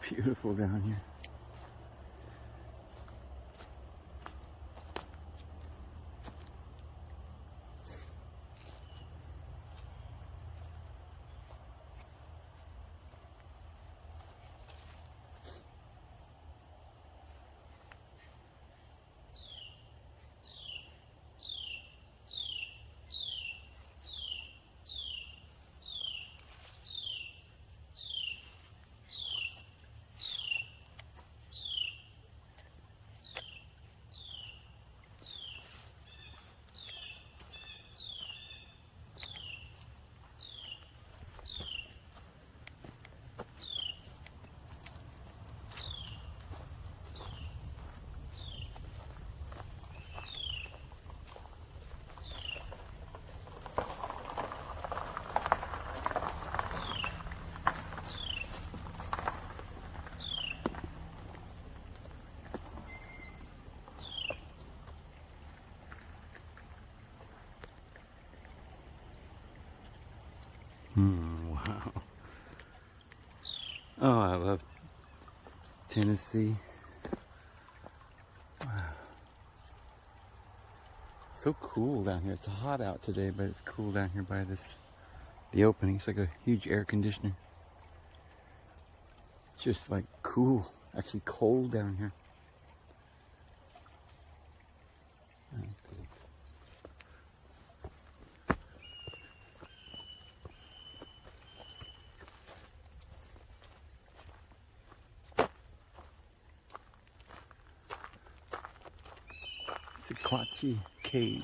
Beautiful down here. Wow. Oh, I love Tennessee. Wow. So cool down here. It's hot out today, but it's cool down here by the opening. It's like a huge air conditioner. Just like cool. Actually cold down here. That's cool. Sequatchie Cave.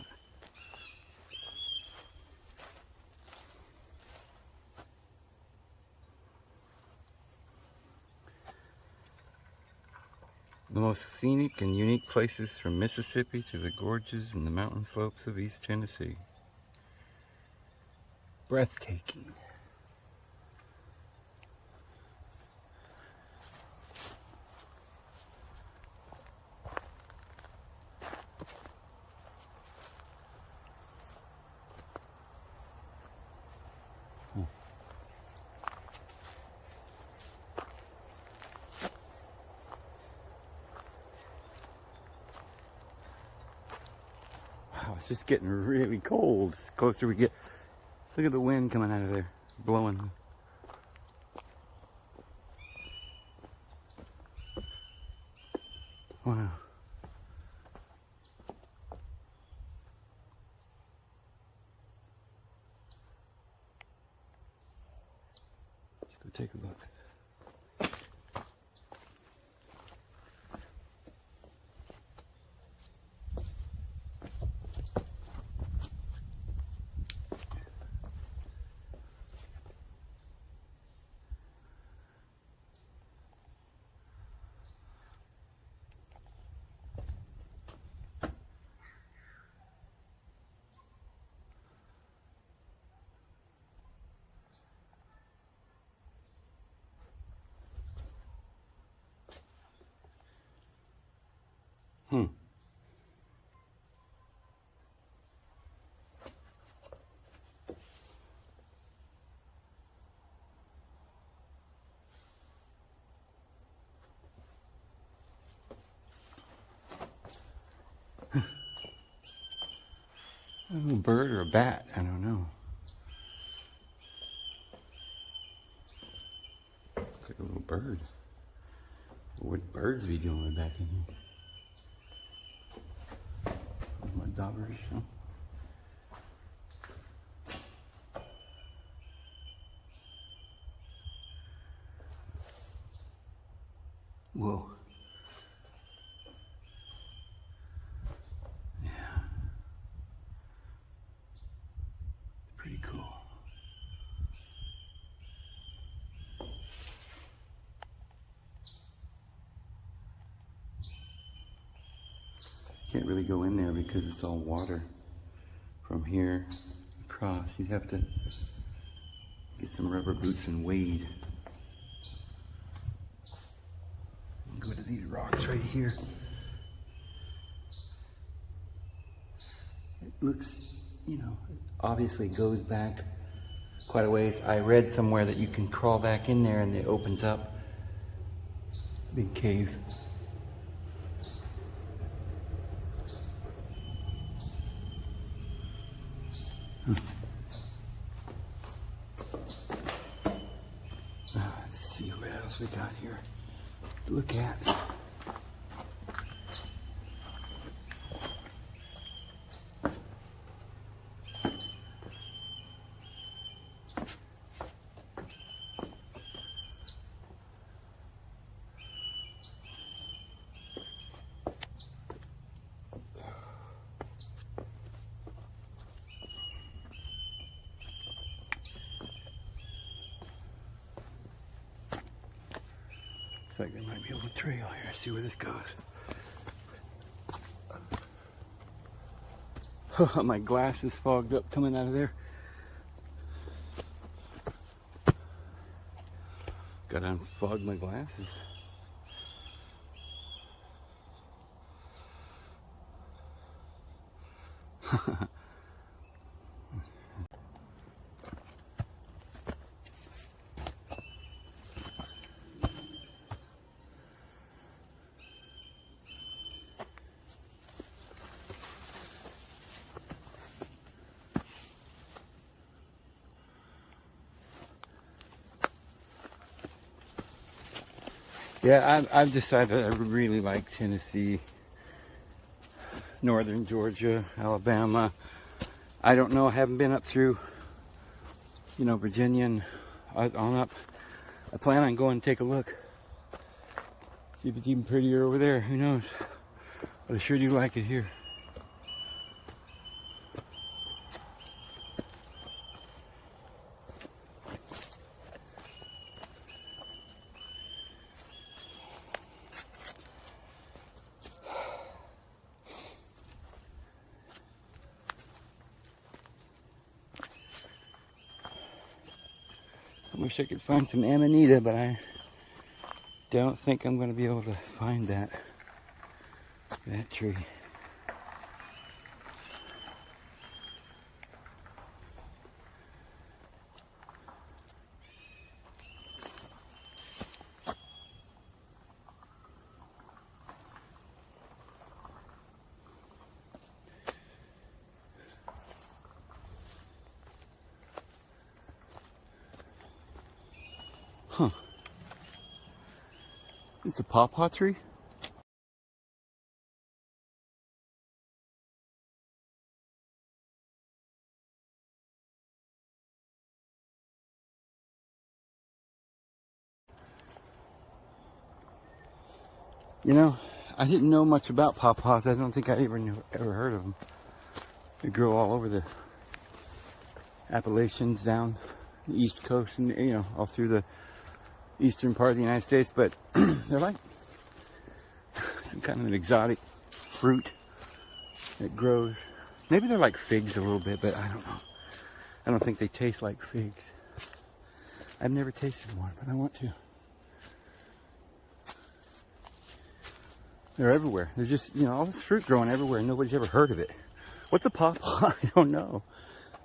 The most scenic and unique places from Mississippi to the gorges and the mountain slopes of East Tennessee. Breathtaking. Wow, it's just getting really cold. The closer we get. Look at the wind coming out of there, blowing. Wow. Let's go take a look. Hmm. A little bird or a bat? I don't know. Looks like a little bird. What would birds be doing back in here? Mud daubers, huh? Whoa. Yeah. Pretty cool. Can't really go in there because it's all water from here across. You'd have to get some rubber boots and wade. Go to these rocks right here. It looks, you know, it obviously goes back quite a ways. I read somewhere that you can crawl back in there and it opens up Big cave. Let's see what else we got here to look at. Looks like there might be a little trail here. See where this goes. Oh, my glasses fogged up coming out of there. Gotta unfog my glasses. Yeah, I've decided I really like Tennessee, northern Georgia, Alabama. I don't know, I haven't been up through, Virginia and on up. I plan on going to take a look. See if it's even prettier over there, who knows. But I sure do like it here. I wish I could find some amanita, but I don't think I'm going to be able to find that tree. Huh. It's a pawpaw tree? I didn't know much about pawpaws. I don't think I ever heard of them. They grow all over the Appalachians down the East Coast and, all through the eastern part of the United States, but they're like some kind of an exotic fruit that grows. Maybe they're like figs a little bit, but I don't know. I don't think they taste like figs. I've never tasted one, but I want to. They're everywhere. There's just, all this fruit growing everywhere and nobody's ever heard of it. What's a pawpaw? I don't know.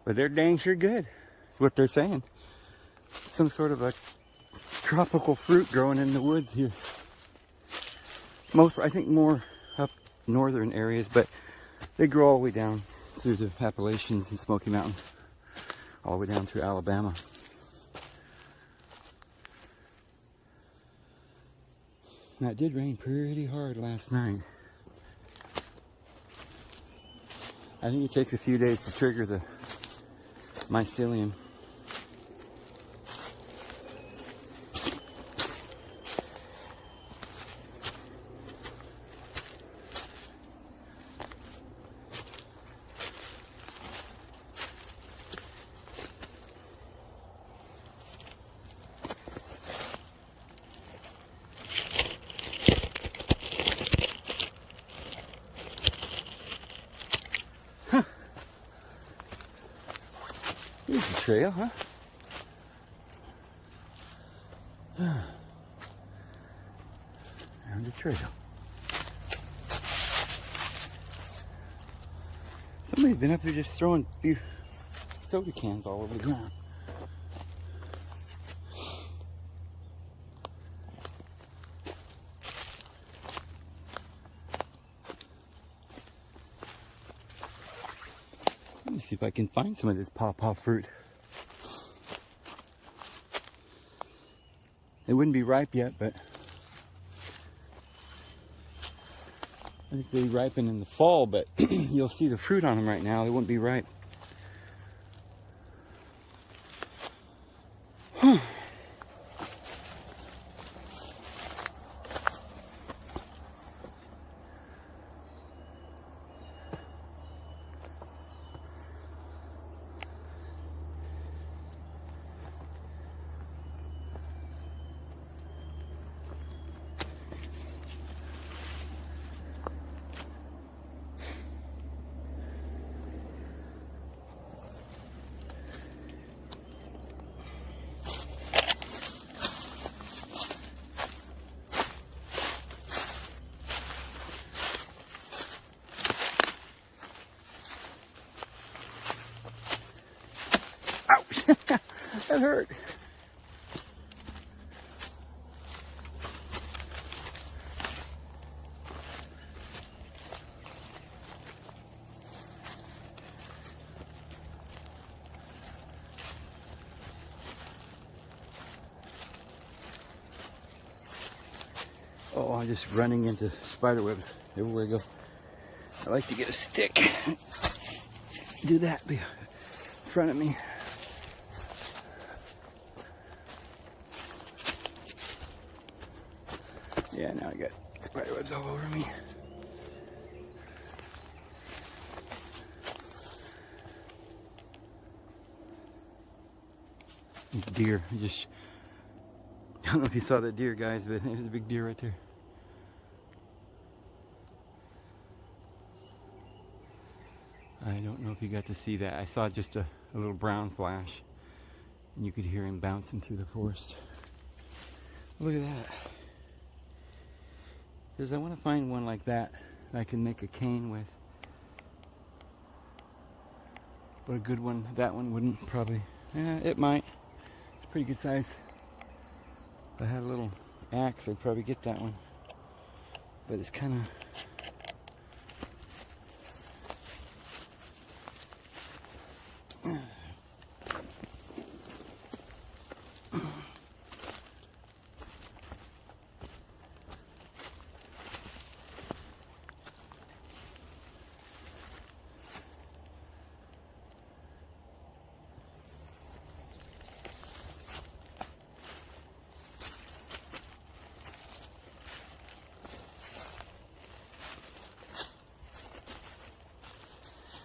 But they're dang sure good. That's what they're saying. Some sort of a tropical fruit growing in the woods here. I think more up northern areas, but they grow all the way down through the Appalachians and Smoky Mountains. All the way down through Alabama. Now, it did rain pretty hard last night. I think it takes a few days to trigger the mycelium. Here's the trail, huh? Found the trail. Somebody's been up here just throwing soda cans all over the ground. me see if I can find some of this pawpaw fruit. It wouldn't be ripe yet, but I think they ripen in the fall, but you'll see the fruit on them right now. They won't be ripe. Ouch! That hurt. Oh, I'm just running into spider webs everywhere I go. I like to get a stick. Do that in front of me. Yeah, now I got spider webs all over me. Deer. I don't know if you saw that deer, guys, but there's a big deer right there. I don't know if you got to see that. I saw just a little brown flash, and you could hear him bouncing through the forest. Look at that. Because I want to find one like that I can make a cane with. But a good one, that one wouldn't probably. It might. It's pretty good size. If I had a little axe, I'd probably get that one. But it's kind of.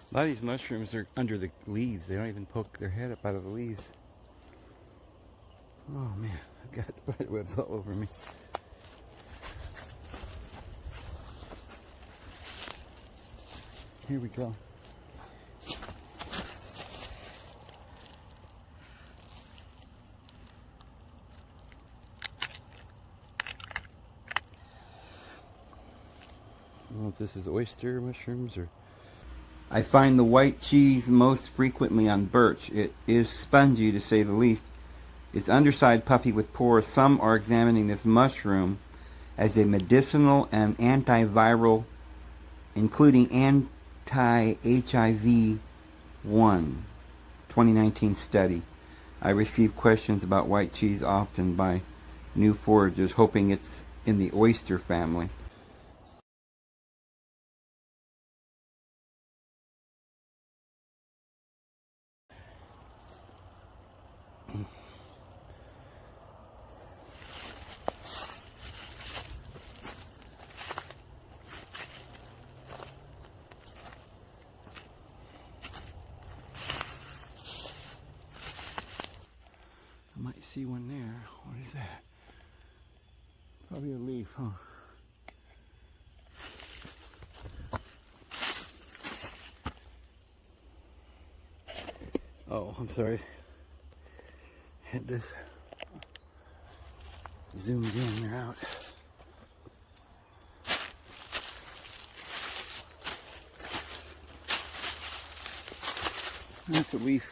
A lot of these mushrooms are under the leaves. They don't even poke their head up out of the leaves. Oh man, I've got spider webs all over me. Here we go. I don't know if this is oyster mushrooms or... I find the white cheese most frequently on birch. It is spongy, to say the least. Its underside puffy with pores. Some are examining this mushroom as a medicinal and antiviral, including anti-HIV 2019 study. I receive questions about white cheese often by new foragers, hoping it's in the oyster family. I might see one there. What is that? Probably a leaf, huh? Oh, I'm sorry. Had this zoomed in. They're out. That's a leaf.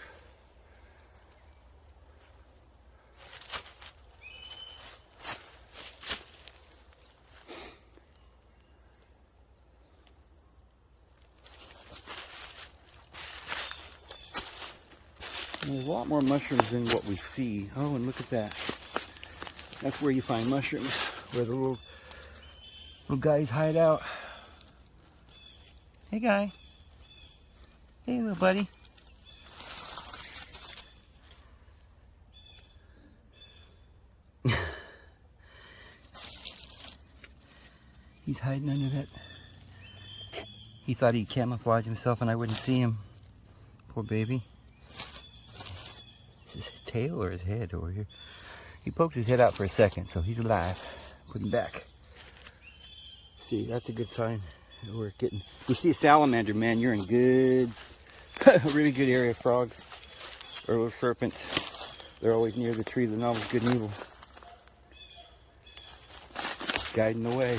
And there's a lot more mushrooms than what we see. Oh, and look at that. That's where you find mushrooms, where the little guys hide out. Hey, guy. Hey, little buddy. He's hiding under that. He thought he'd camouflage himself and I wouldn't see him. Poor baby. Is his tail or his head over here? He poked his head out for a second, so he's alive. Put him back. See, that's a good sign that we're getting. You see a salamander, man, you're in good, a really good area of frogs. Or little serpents. They're always near the tree of the knowledge of good and evil. Guiding the way.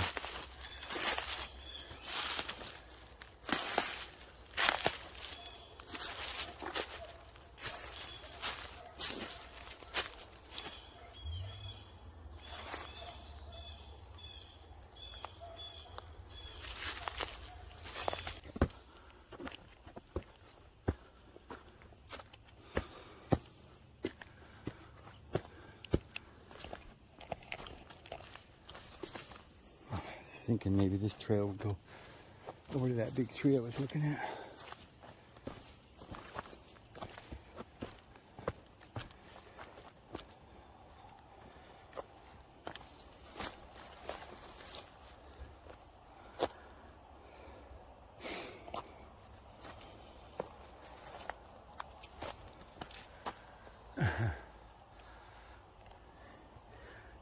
Thinking maybe this trail would go over to that big tree I was looking at.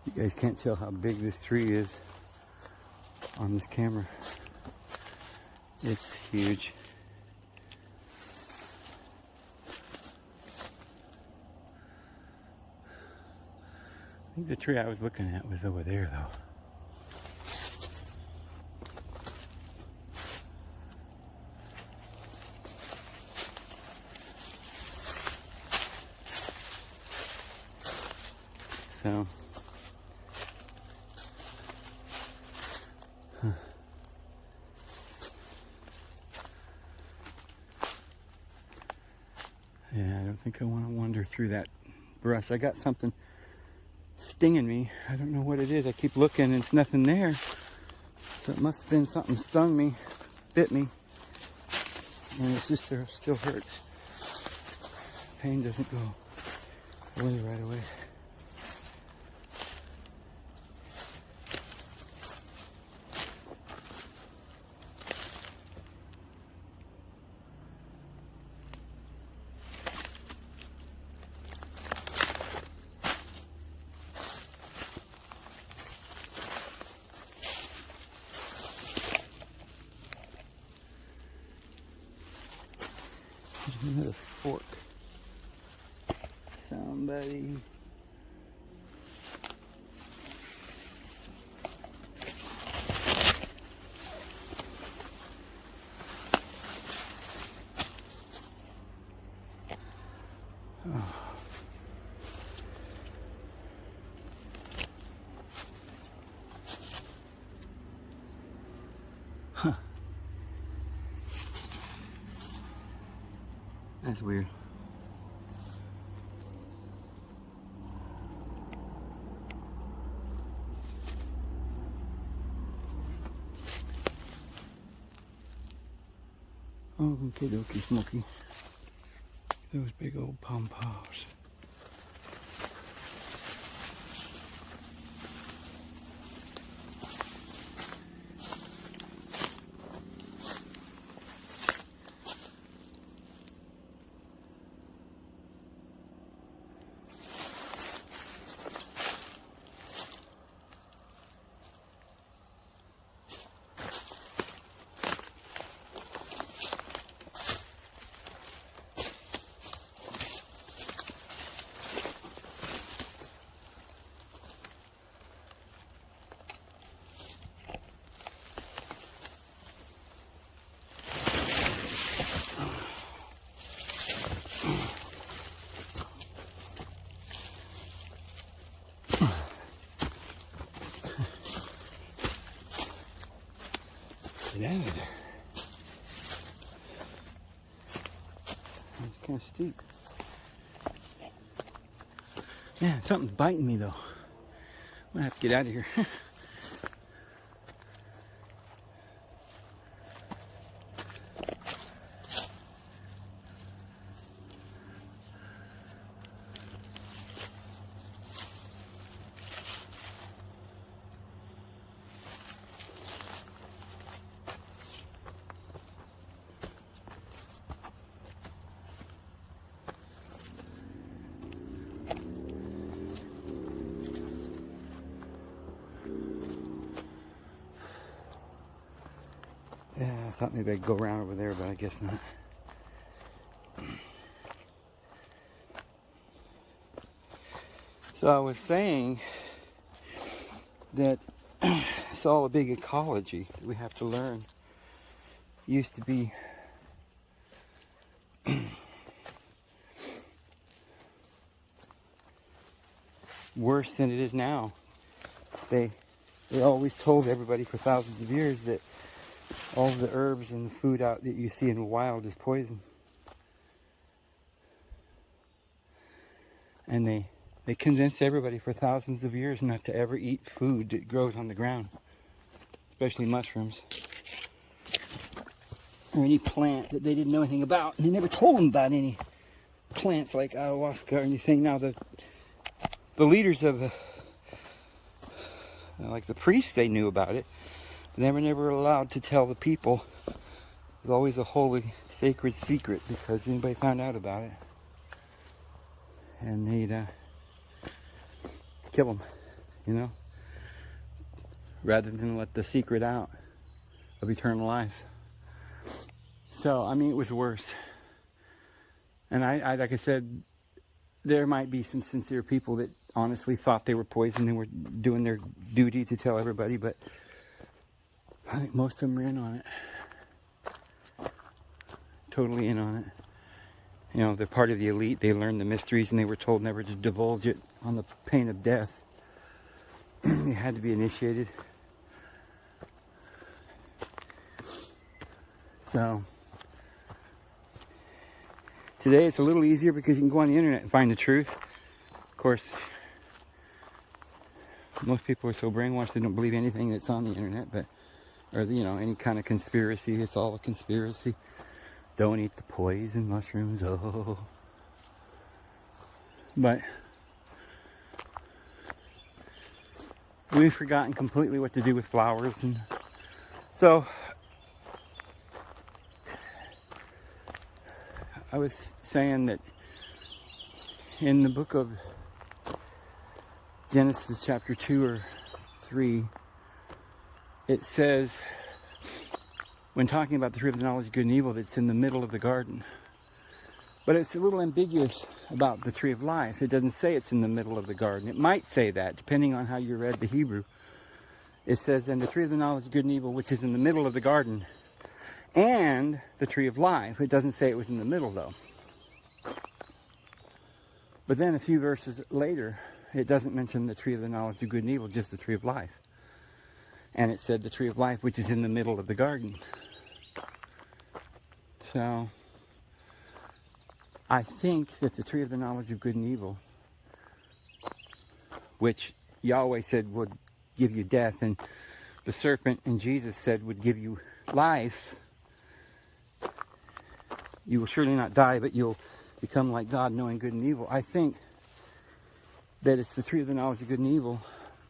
You guys can't tell how big this tree is on this camera. It's huge. I think the tree I was looking at was over there though. So yeah, I don't think I want to wander through that brush. I got something stinging me. I don't know what it is. I keep looking and it's nothing there. So it must have been something stung me, bit me. And it's just there, still hurts. Pain doesn't go away right away. Another fork. Somebody. Oh. Huh. That's weird. Oh, okay, dokie, Smokey. Those big old pom-poms. Get out of there. It's kind of steep. Man, something's biting me though. I'm gonna have to get out of here. Yeah, I thought maybe I'd go around over there, but I guess not. So I was saying that it's all a big ecology that we have to learn. It used to be worse than it is now. They always told everybody for thousands of years that all the herbs and the food out that you see in the wild is poison. And they convinced everybody for thousands of years not to ever eat food that grows on the ground, especially mushrooms, or any plant that they didn't know anything about. And they never told them about any plants like ayahuasca or anything. Now the leaders of like the priests, they knew about it. They were never allowed to tell the people. It was always a holy, sacred secret, because anybody found out about it, and they'd kill them, you know, rather than let the secret out of eternal life. So, I mean, it was worse. And I like I said, there might be some sincere people that honestly thought they were poisoned and were doing their duty to tell everybody, but I think most of them are in on it. Totally in on it. You know, they're part of the elite. They learned the mysteries and they were told never to divulge it on the pain of death. They had to be initiated. So today it's a little easier because you can go on the internet and find the truth. Of course, most people are so brainwashed they don't believe anything that's on the internet, but or, you know, any kind of conspiracy. It's all a conspiracy. Don't eat the poison mushrooms. Oh. But we've forgotten completely what to do with flowers. And so I was saying that in the book of Genesis chapter 2 or 3, it says, when talking about the tree of the knowledge of good and evil, that it's in the middle of the garden. But it's a little ambiguous about the tree of life. It doesn't say it's in the middle of the garden. It might say that, depending on how you read the Hebrew. It says, and the tree of the knowledge of good and evil, which is in the middle of the garden, and the tree of life. It doesn't say it was in the middle, though. But then a few verses later, it doesn't mention the tree of the knowledge of good and evil, just the tree of life. And it said the tree of life, which is in the middle of the garden. So I think that the tree of the knowledge of good and evil, which Yahweh said would give you death, and the serpent and Jesus said would give you life, you will surely not die, but you'll become like God, knowing good and evil. I think that it's the tree of the knowledge of good and evil,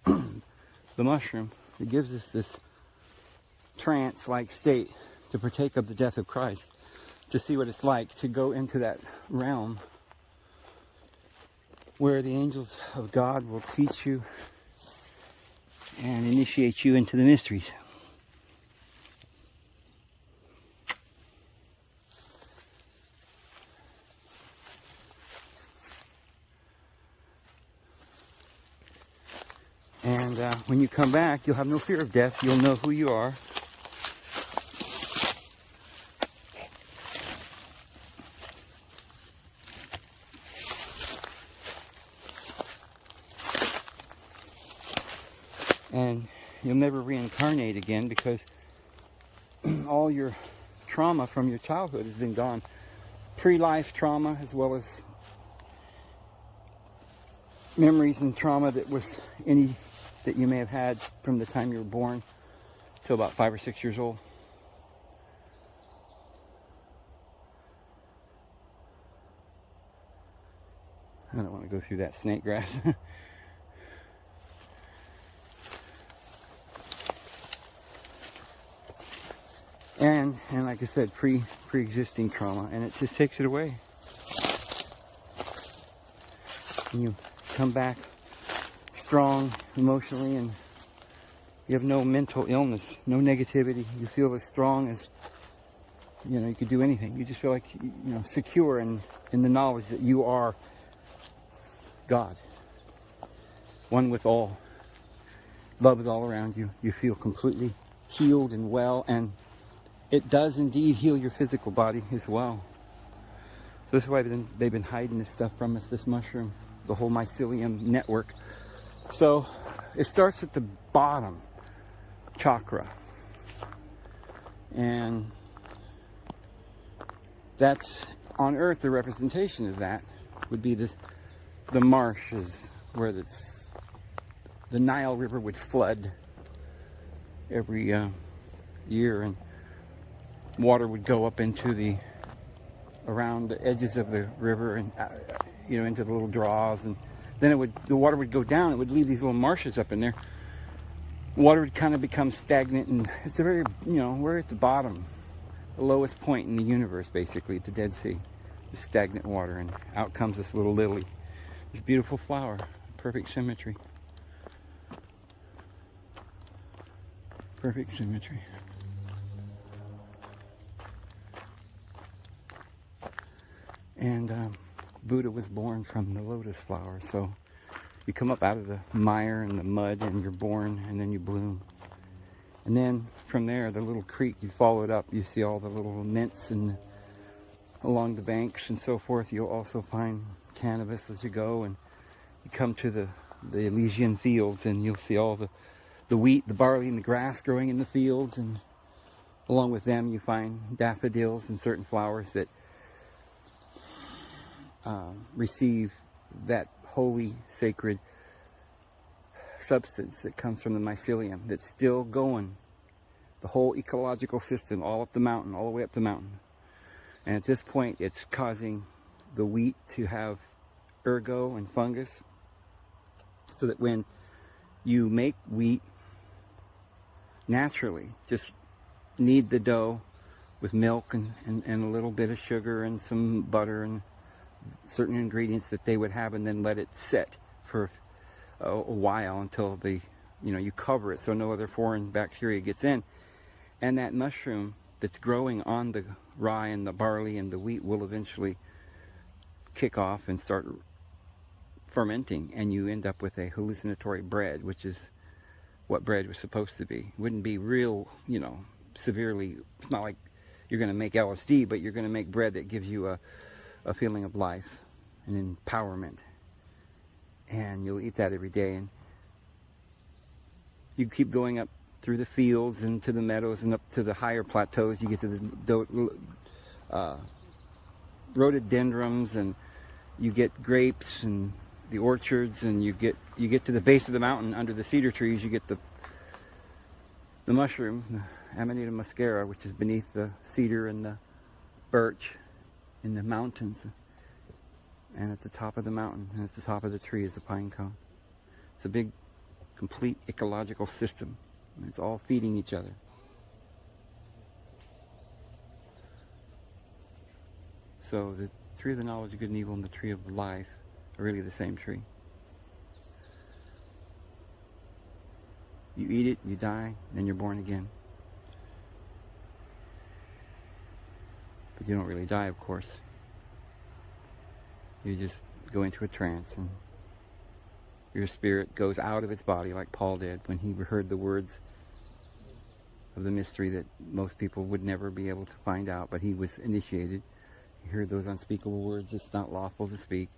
the mushroom, it gives us this trance-like state to partake of the death of Christ, to see what it's like to go into that realm where the angels of God will teach you and initiate you into the mysteries. And when you come back, you'll have no fear of death. You'll know who you are. And you'll never reincarnate again, because all your trauma from your childhood has been gone. Pre-life trauma, as well as memories and trauma that you may have had from the time you were born till about 5 or 6 years old. I don't want to go through that snake grass. and like I said, pre-existing trauma, and it just takes it away. And you come back strong emotionally, and you have no mental illness, no negativity. You feel as strong as, you could do anything. You just feel like, secure in the knowledge that you are God, one with all. Love is all around you. You feel completely healed and well, and it does indeed heal your physical body as well. So this is why they've been hiding this stuff from us, this mushroom, the whole mycelium network. So it starts at the bottom chakra, and that's on Earth. The representation of that would be the marshes where the Nile River would flood every year, and water would go up into around the edges of the river, and into the little draws, and then the water would go down. It would leave these little marshes up in there. Water would kind of become stagnant, and it's a very, we're at the bottom, the lowest point in the universe, basically, at the Dead Sea, the stagnant water, and out comes this little lily, this beautiful flower, perfect symmetry. Perfect symmetry. And Buddha was born from the lotus flower. So you come up out of the mire and the mud, and you're born, and then you bloom. And then from there, the little creek, you follow it up, you see all the little mints and along the banks and so forth. You'll also find cannabis as you go, and you come to the Elysian fields, and you'll see all the wheat, the barley, and the grass growing in the fields, and along with them you find daffodils and certain flowers that receive that holy, sacred substance that comes from the mycelium that's still going, the whole ecological system, all up the mountain, all the way up the mountain. And at this point, it's causing the wheat to have ergo and fungus, so that when you make wheat naturally, just knead the dough with milk and a little bit of sugar and some butter and certain ingredients that they would have, and then let it sit for a while until you cover it so no other foreign bacteria gets in. And that mushroom that's growing on the rye and the barley and the wheat will eventually kick off and start fermenting, and you end up with a hallucinatory bread, which is what bread was supposed to be. It wouldn't be real, severely, it's not like you're going to make LSD, but you're going to make bread that gives you a feeling of life and empowerment. And you'll eat that every day, and you keep going up through the fields and to the meadows and up to the higher plateaus. You get to the rhododendrons, and you get grapes and the orchards, and you get to the base of the mountain under the cedar trees. You get the mushroom, the Amanita muscaria, which is beneath the cedar and the birch in the mountains. And at the top of the mountain, and at the top of the tree, is the pine cone. It's a big, complete ecological system. And it's all feeding each other. So the tree of the knowledge of good and evil and the tree of life are really the same tree. You eat it, you die, then you're born again. But you don't really die, of course. You just go into a trance, and your spirit goes out of its body, like Paul did when he heard the words of the mystery that most people would never be able to find out, but he was initiated. He heard those unspeakable words, it's not lawful to speak.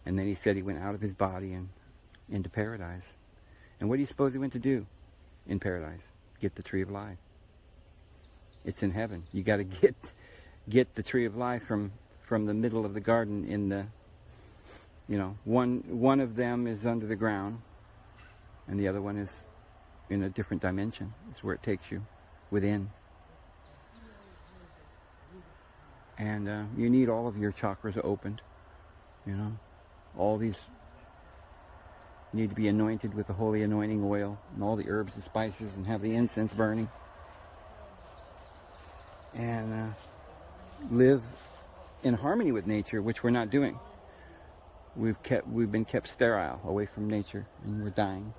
And then he said he went out of his body and into paradise. And what do you suppose he went to do in paradise? Get the tree of life. It's in heaven. You got to get the tree of life from the middle of the garden in You know, one of them is under the ground, and the other one is in a different dimension. It's where it takes you, within. And you need all of your chakras opened. You know, all these need to be anointed with the holy anointing oil and all the herbs and spices, and have the incense burning, and live in harmony with nature, which we're not doing. We've been kept sterile, away from nature, and we're dying.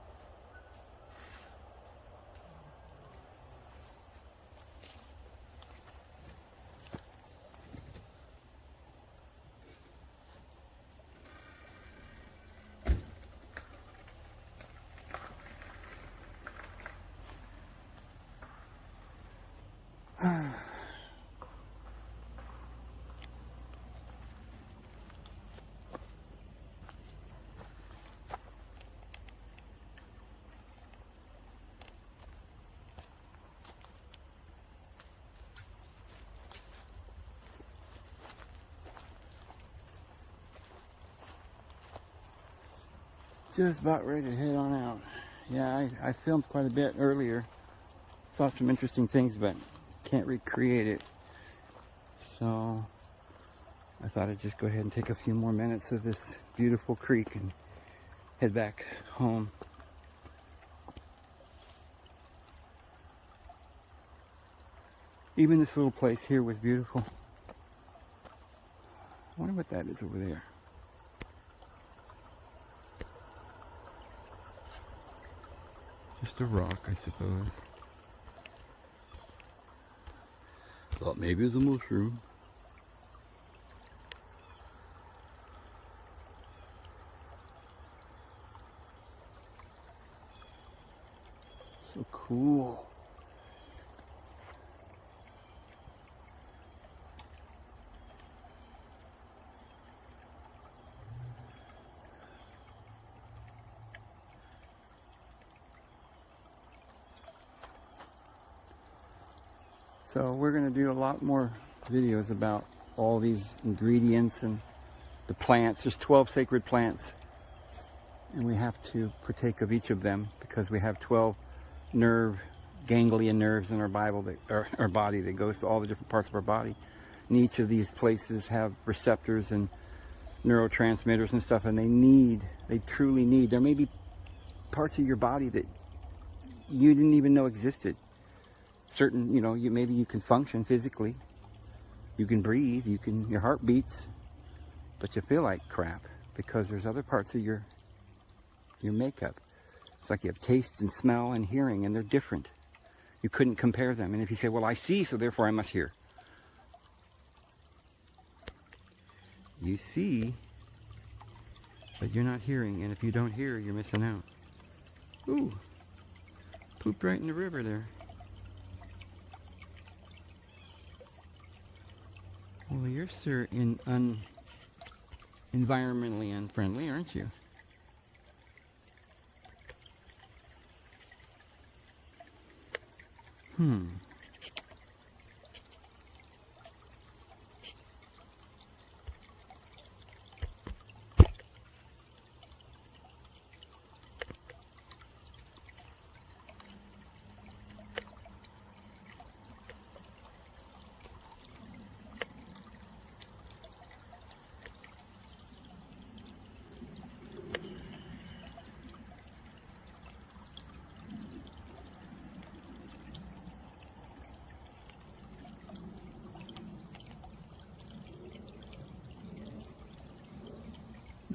Just about ready to head on out. Yeah, I filmed quite a bit earlier. Saw some interesting things, but can't recreate it. So I thought I'd just go ahead and take a few more minutes of this beautiful creek and head back home. Even this little place here was beautiful. I wonder what that is over there. Just a rock, I suppose. Thought maybe it was a mushroom. So cool. So we're going to do a lot more videos about all these ingredients and the plants. There's 12 sacred plants, and we have to partake of each of them because we have 12 ganglion nerves in our our body that goes to all the different parts of our body. And each of these places have receptors and neurotransmitters and stuff, and they truly need. There may be parts of your body that you didn't even know existed. Certain, maybe you can function physically, you can breathe, your heart beats, but you feel like crap because there's other parts of your makeup. It's like you have taste and smell and hearing, and they're different. You couldn't compare them. And if you say, well, I see, so therefore I must hear. You see, but you're not hearing, and if you don't hear, you're missing out. Ooh, pooped right in the river there. Well, you're environmentally unfriendly, aren't you?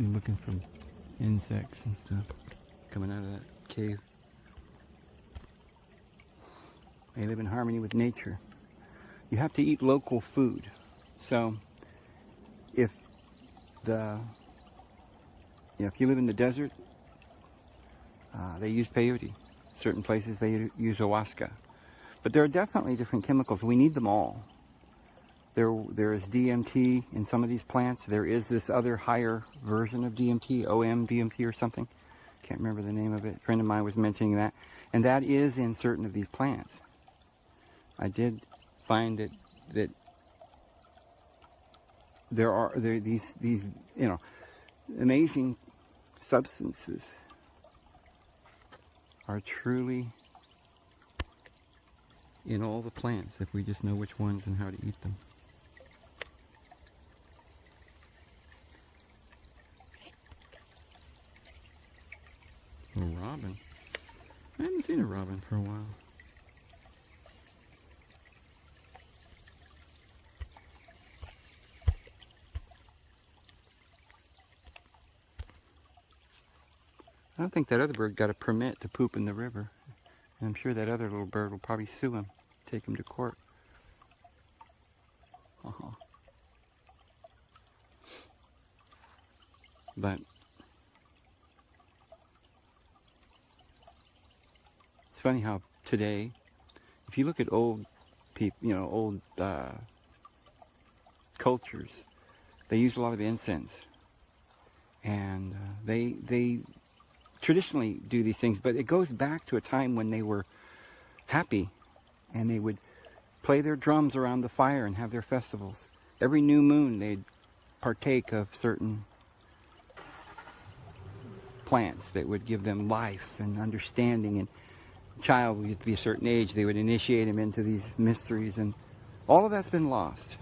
I'm looking for insects and stuff coming out of that cave. They live in harmony with nature. You have to eat local food. So if if you live in the desert, they use peyote. Certain places they use ayahuasca. But there are definitely different chemicals. We need them all. There is DMT in some of these plants. There is this other higher version of DMT, DMT or something. Can't remember the name of it. A friend of mine was mentioning that. And that is in certain of these plants. I did find that there are these amazing substances are truly in all the plants if we just know which ones and how to eat them. A robin. I haven't seen a robin for a while. I don't think that other bird got a permit to poop in the river. And I'm sure that other little bird will probably sue him, take him to court. But it's funny how today, if you look at old people, old cultures, they use a lot of incense, and they traditionally do these things. But it goes back to a time when they were happy, and they would play their drums around the fire and have their festivals. Every new moon, they'd partake of certain plants that would give them life and understanding, and a child would get to be a certain age, they would initiate him into these mysteries, and all of that's been lost.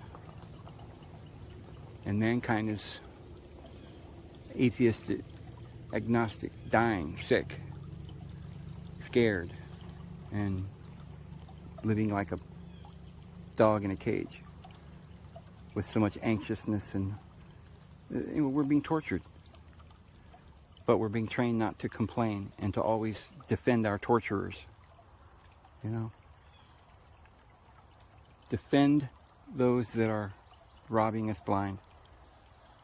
And mankind is atheistic, agnostic, dying, sick, scared, and living like a dog in a cage with so much anxiousness, and we're being tortured. But we're being trained not to complain and to always defend our torturers. Defend those that are robbing us blind.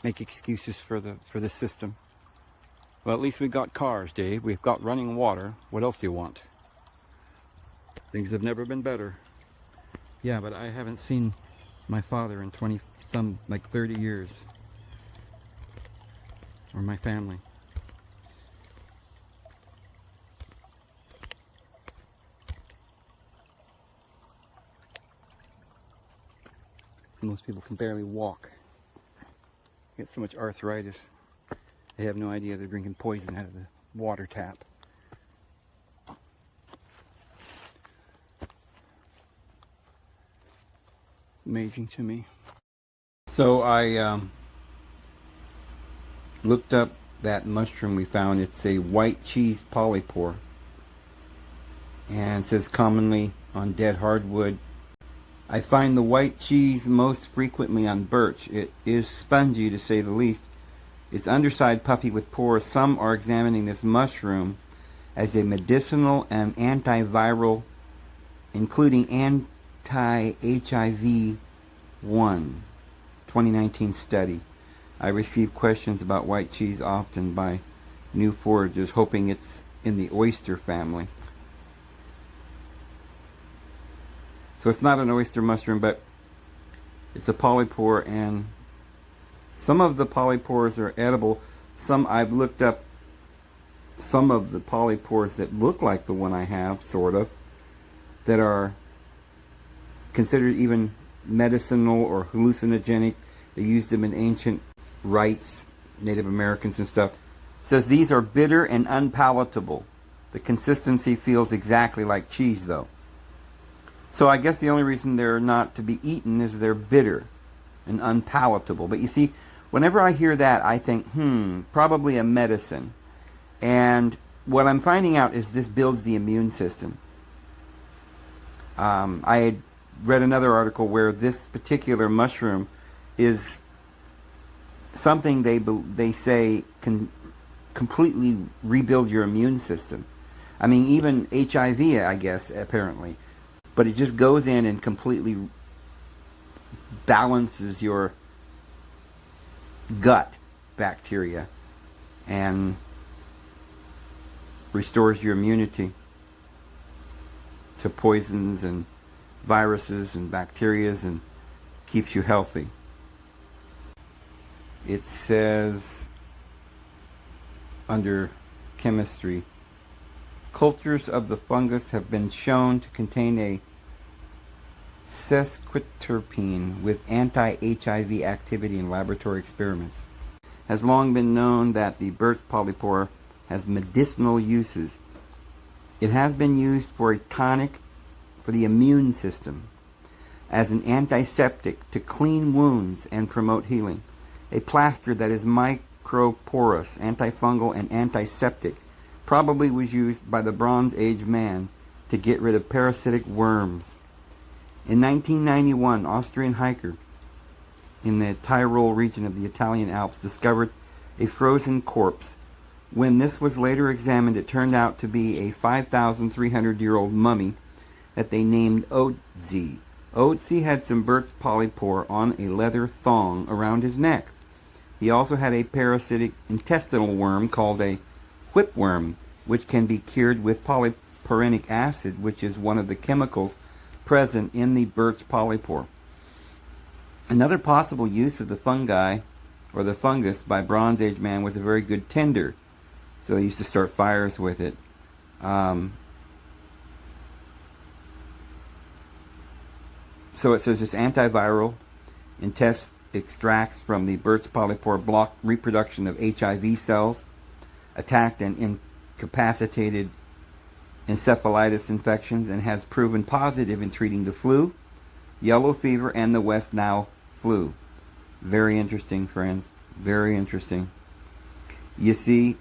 Make excuses for the system. Well, at least we got cars, Dave. We've got running water. What else do you want? Things have never been better. Yeah, but I haven't seen my father in 30 years. Or my family. Most people can barely walk. Get so much arthritis. They have no idea they're drinking poison out of the water tap. Amazing to me. So I looked up that mushroom we found. It's a white cheese polypore, and it says commonly on dead hardwood. I find the white cheese most frequently on birch. It is spongy, to say the least. Its underside puffy with pores. Some are examining this mushroom as a medicinal and antiviral, including anti-HIV 2019 study. I receive questions about white cheese often by new foragers, hoping it's in the oyster family. So it's not an oyster mushroom, but it's a polypore, and some of the polypores are edible. I've looked up some of the polypores that look like the one I have, sort of, that are considered even medicinal or hallucinogenic. They used them in ancient rites, Native Americans and stuff. It says these are bitter and unpalatable. The consistency feels exactly like cheese, though. So I guess the only reason they're not to be eaten is they're bitter and unpalatable. But you see, whenever I hear that, I think, probably a medicine. And what I'm finding out is this builds the immune system. I had read another article where this particular mushroom is something they say can completely rebuild your immune system. I mean, even HIV, I guess, apparently. But it just goes in and completely balances your gut bacteria and restores your immunity to poisons and viruses and bacterias and keeps you healthy. It says under chemistry, cultures of the fungus have been shown to contain a sesquiterpene with anti-HIV activity in laboratory experiments. has long been known that the birch polypore has medicinal uses. It has been used for a tonic for the immune system, as an antiseptic to clean wounds and promote healing, a plaster that is microporous, antifungal, and antiseptic, probably was used by the Bronze Age man to get rid of parasitic worms. In 1991, Austrian hiker in the Tyrol region of the Italian Alps discovered a frozen corpse. When this was later examined, it turned out to be a 5,300-year-old mummy that they named Otzi. Otzi had some birch polypore on a leather thong around his neck. He also had a parasitic intestinal worm called a whipworm, which can be cured with polyporinic acid, which is one of the chemicals present in the birch polypore. Another possible use of the fungi, or the fungus, by Bronze Age man was a very good tinder. So they used to start fires with it. So it says it's antiviral, extracts from the birch polypore block reproduction of HIV cells, attacked and incapacitated encephalitis infections, and has proven positive in treating the flu, yellow fever, and the West Nile flu. Very interesting, friends. Very interesting. You see,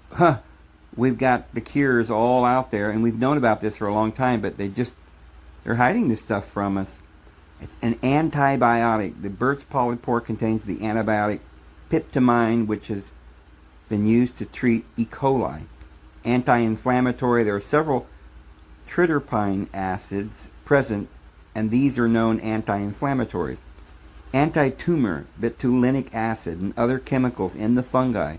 we've got the cures all out there, and we've known about this for a long time, but they're hiding this stuff from us. It's an antibiotic. The birch polypore contains the antibiotic piptamine, which has been used to treat E. coli. Anti-inflammatory. There are several triterpene acids present, and these are known anti-inflammatories. Anti-tumor, betulinic acid, and other chemicals in the fungi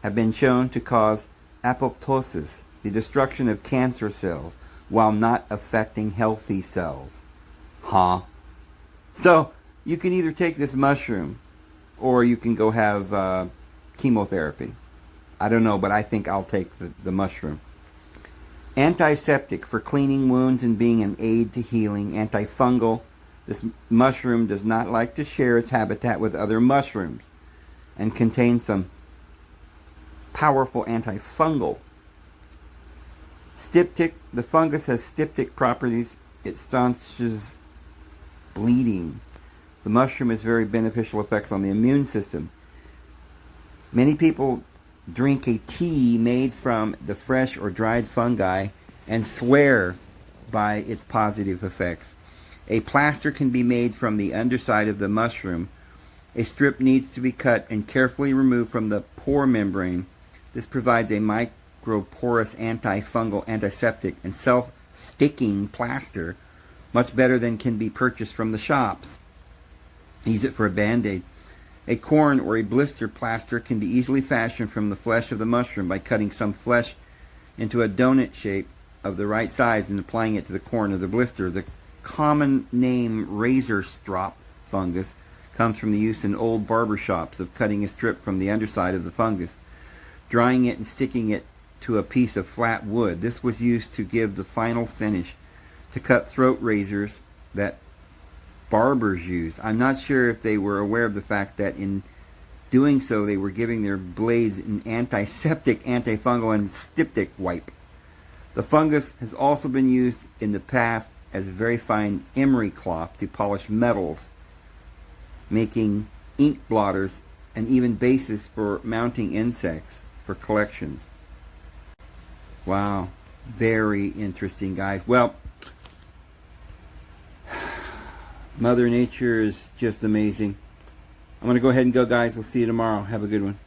have been shown to cause apoptosis, the destruction of cancer cells, while not affecting healthy cells. So, you can either take this mushroom, or you can go have chemotherapy. I don't know, but I think I'll take the mushroom. Antiseptic for cleaning wounds and being an aid to healing. Antifungal. This mushroom does not like to share its habitat with other mushrooms and contains some powerful antifungal. Styptic. The fungus has styptic properties. It staunches bleeding. The mushroom has very beneficial effects on the immune system. Many people drink a tea made from the fresh or dried fungi and swear by its positive effects. A plaster can be made from the underside of the mushroom. A strip needs to be cut and carefully removed from the pore membrane. This provides a microporous antifungal, antiseptic, and self-sticking plaster, much better than can be purchased from the shops. Use it for a band-aid. A corn or a blister plaster can be easily fashioned from the flesh of the mushroom by cutting some flesh into a donut shape of the right size and applying it to the corn or the blister. The common name razor strop fungus comes from the use in old barber shops of cutting a strip from the underside of the fungus, drying it and sticking it to a piece of flat wood. This was used to give the final finish to cut throat razors that barbers use. I'm not sure if they were aware of the fact that in doing so they were giving their blades an antiseptic, antifungal, and styptic wipe. The fungus has also been used in the past as very fine emery cloth to polish metals, making ink blotters, and even bases for mounting insects for collections. Wow, very interesting, guys. Well, Mother Nature is just amazing. I'm going to go ahead and go, guys. We'll see you tomorrow. Have a good one.